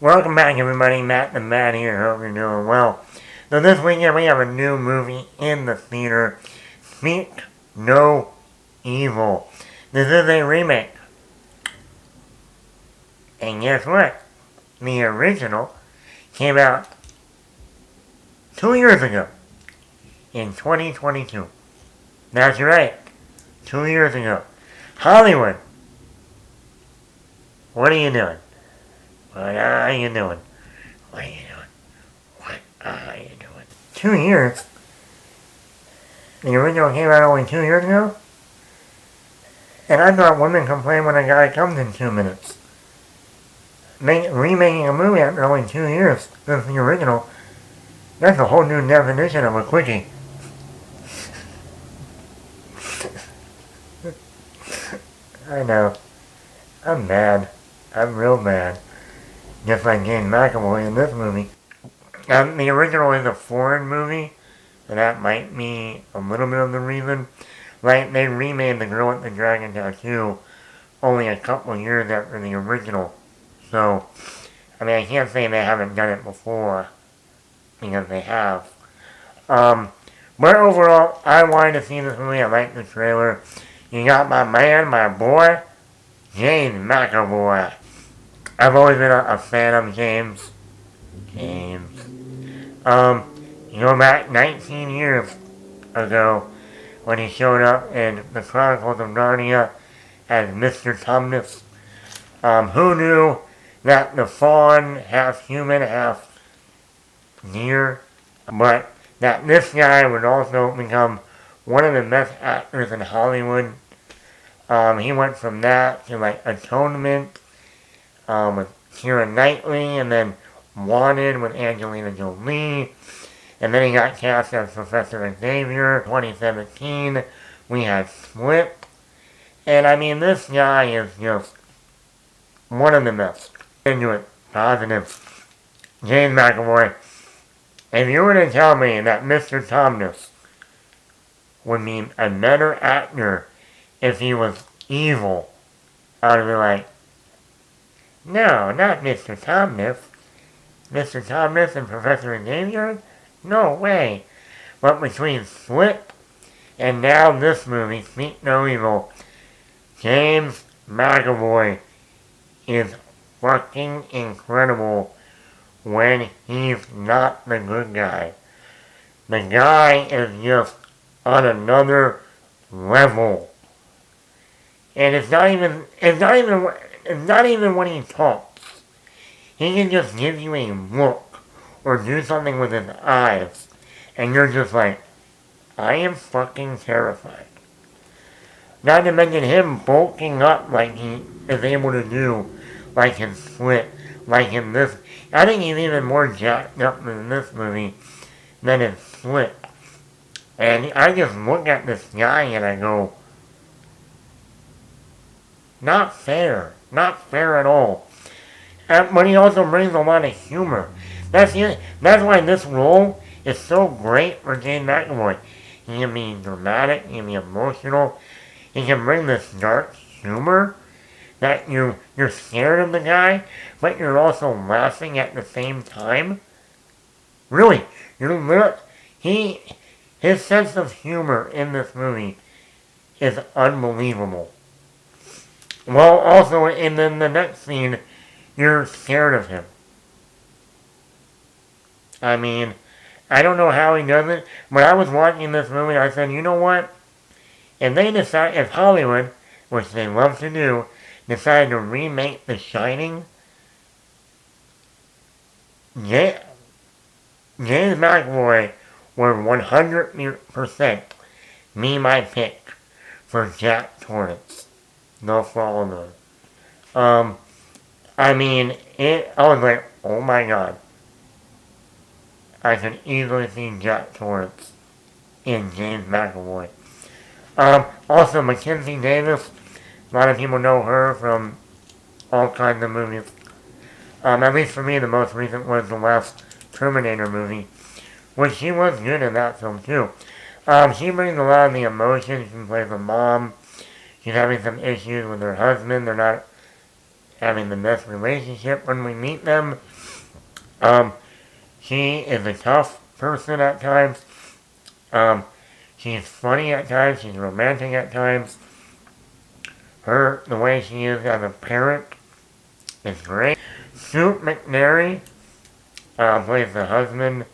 Welcome back, everybody. Matt the Man here. Hope you're doing well. So this weekend we have a new movie in the theater. Speak No Evil. This is a remake. And guess what? The original came out 2 years ago. In 2022. That's right. 2 years ago. Hollywood. What are you doing? What are you doing? What are you doing? What are you doing? 2 years? The original came out only 2 years ago? And I thought women complain when a guy comes in 2 minutes. Remaking a movie after only 2 years since the original, that's a whole new definition of a quickie. I know. I'm mad. I'm real mad. Just like James McAvoy in this movie. The original is a foreign movie, so that might be a little bit of the reason. Like, they remade The Girl with the Dragon Tattoo only a couple years after the original. So, I mean, I can't say they haven't done it before, because they have. But overall, I wanted to see this movie. I liked the trailer. You got my man, my boy, James McAvoy. I've always been a fan of James. You go back 19 years ago when he showed up in the Chronicles of Narnia as Mr. Tumnus. Who knew that the fawn, half human, half deer, but that this guy would also become one of the best actors in Hollywood. He went from that to like Atonement with Keira Knightley, and then Wanted with Angelina Jolie, and then he got cast as Professor Xavier. 2017, we had Split, and I mean, this guy is just one of the best. Into it, positive. James McAvoy, if you were to tell me that Mr. Tumnus would be a better actor if he was evil, I would be like, no, not Mr. Tumnus. Mr. Tumnus and Professor Xavier? No way. But between Split and now this movie, Speak No Evil, James McAvoy is fucking incredible when he's not the good guy. The guy is just on another level. And it's not even when he talks. He can just give you a look or do something with his eyes, and you're just like, I am fucking terrified. Not to mention him bulking up like he is able to do, like in Split, like in this. I think he's even more jacked up in this movie than in Split. And I just look at this guy and I go, not fair. Not fair at all. But he also brings a lot of humor. That's why this role is so great for James McAvoy. He can be dramatic, he can be emotional, he can bring this dark humor that you're scared of the guy, but you're also laughing at the same time. Really, his sense of humor in this movie is unbelievable. Well, also in the next scene, you're scared of him. I mean, I don't know how he does it, but I was watching this movie and I said, you know what? If Hollywood, which they love to do, decided to remake The Shining, James McAvoy would 100% be my pick for Jack Torrance. No follow them. I mean, I was like, oh my god. I could easily see Jack Torrance in James McAvoy. Also, Mackenzie Davis. A lot of people know her from all kinds of movies. At least for me, the most recent was the last Terminator movie, which she was good in that film too. She brings a lot of the emotion. She plays a mom. She's having some issues with her husband. They're not having the best relationship when we meet them. Um, she is a tough person at times. Um, she's funny at times. She's romantic at times. The way she is as a parent is great. Sue McNary plays the husband.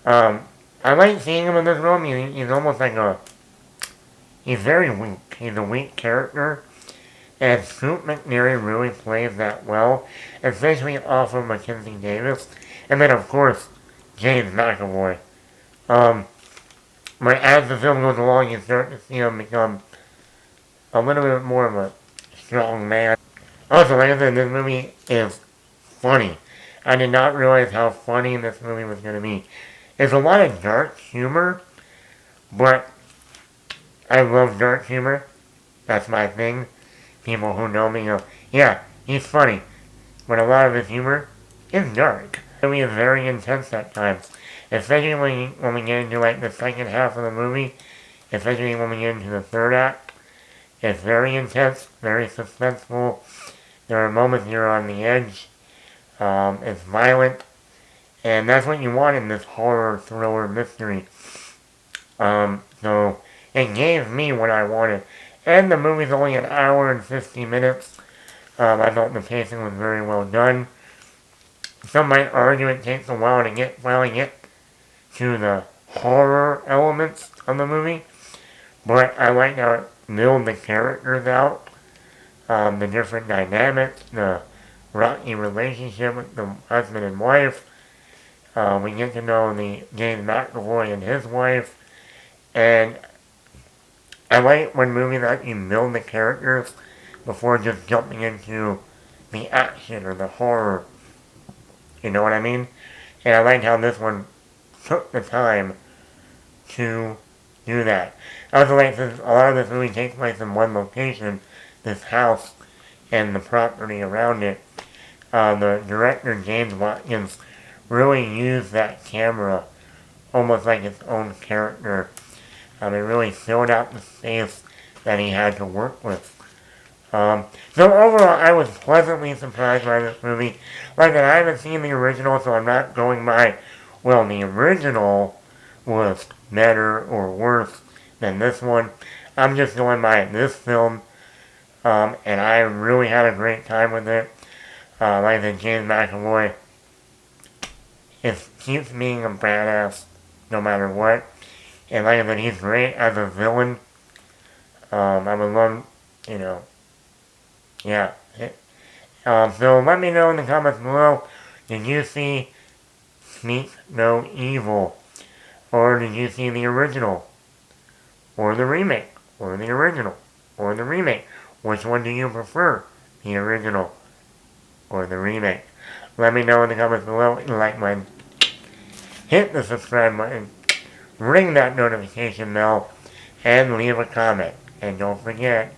I like seeing him in this role. He's almost like he's very weak. He's a weak character. And Scoot McNairy really plays that well, especially off of Mackenzie Davis. And then, of course, James McAvoy. But as the film goes along, you start to see him become a little bit more of a strong man. Also, like I said, this movie is funny. I did not realize how funny this movie was going to be. It's a lot of dark humor, but I love dark humor. That's my thing. People who know me go, yeah, he's funny. But a lot of his humor is dark. The movie is very intense at times. Especially when we get into like the second half of the movie. Especially when we get into the third act. It's very intense, very suspenseful. There are moments you're on the edge. It's violent. And that's what you want in this horror, thriller, mystery. So it gave me what I wanted. And the movie's only an hour and 50 minutes. I thought the pacing was very well done. Some might argue it takes a while to finally get to the horror elements of the movie. But I like how it milled the characters out. The different dynamics, the rocky relationship with the husband and wife. We get to know the James McAvoy and his wife. And I like when movies actually build the characters before just jumping into the action or the horror. You know what I mean? And I like how this one took the time to do that. I also like since a lot of this movie takes place in one location, this house and the property around it. The director, James Watkins, really used that camera almost like its own character. It really filled out the space that he had to work with. So overall, I was pleasantly surprised by this movie. Like I said, I haven't seen the original, so I'm not going by, well, the original was better or worse than this one. I'm just going by this film, and I really had a great time with it. Like I said, James McAvoy keeps being a badass no matter what. And like I said, he's great as a villain. I would love, yeah. So let me know in the comments below, did you see Speak No Evil? Or did you see the original? Or the remake? Or the original? Or the remake? Which one do you prefer? The original or the remake? Let me know in the comments below. Like button, hit the subscribe button, ring that notification bell, and leave a comment. And don't forget,